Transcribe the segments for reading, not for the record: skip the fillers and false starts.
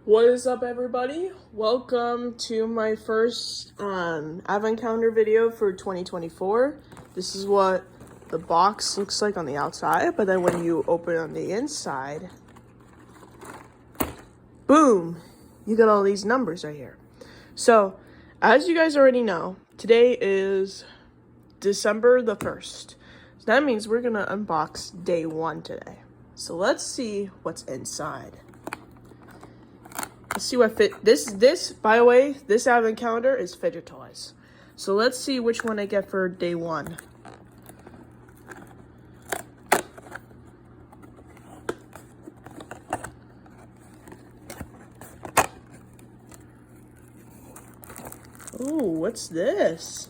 What is up, everybody? Welcome to my first advent calendar video for 2024. This is what the box looks like on the outside, but then when you open it on the inside, boom, you get all these numbers right here. So, as you guys already know, today is December the 1st. So that means we're gonna unbox day 1 today. So let's see what's inside. Let's see what this, by the way, this advent calendar is Fidget toys. So let's see which one I get for day 1. Oh, what's this?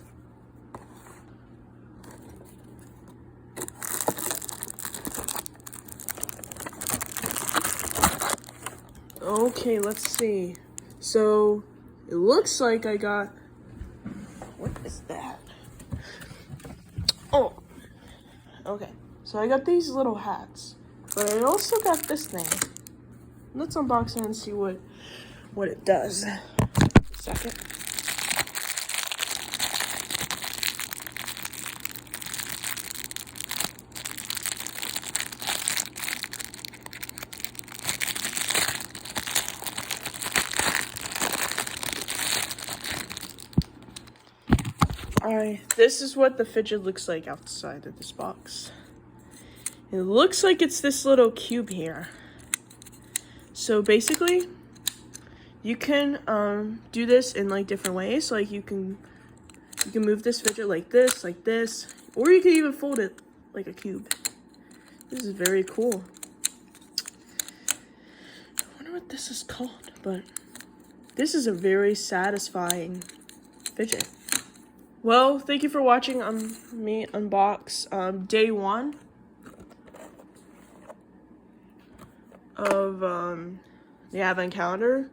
Okay, let's see. So, it looks like I got... What is that? Oh! Okay, so I got these little hats. But I also got this thing. Let's unbox it and see what it does. Second. Alright, this is what the Fidget looks like outside of this box. It looks like it's this little cube here. So basically, you can do this in like different ways. Like you can move this Fidget like this, or you can even fold it like a cube. This is very cool. I wonder what this is called, but this is a very satisfying Fidget. Well, thank you for watching me unbox day 1 of the advent calendar.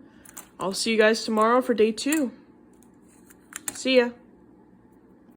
I'll see you guys tomorrow for day 2. See ya.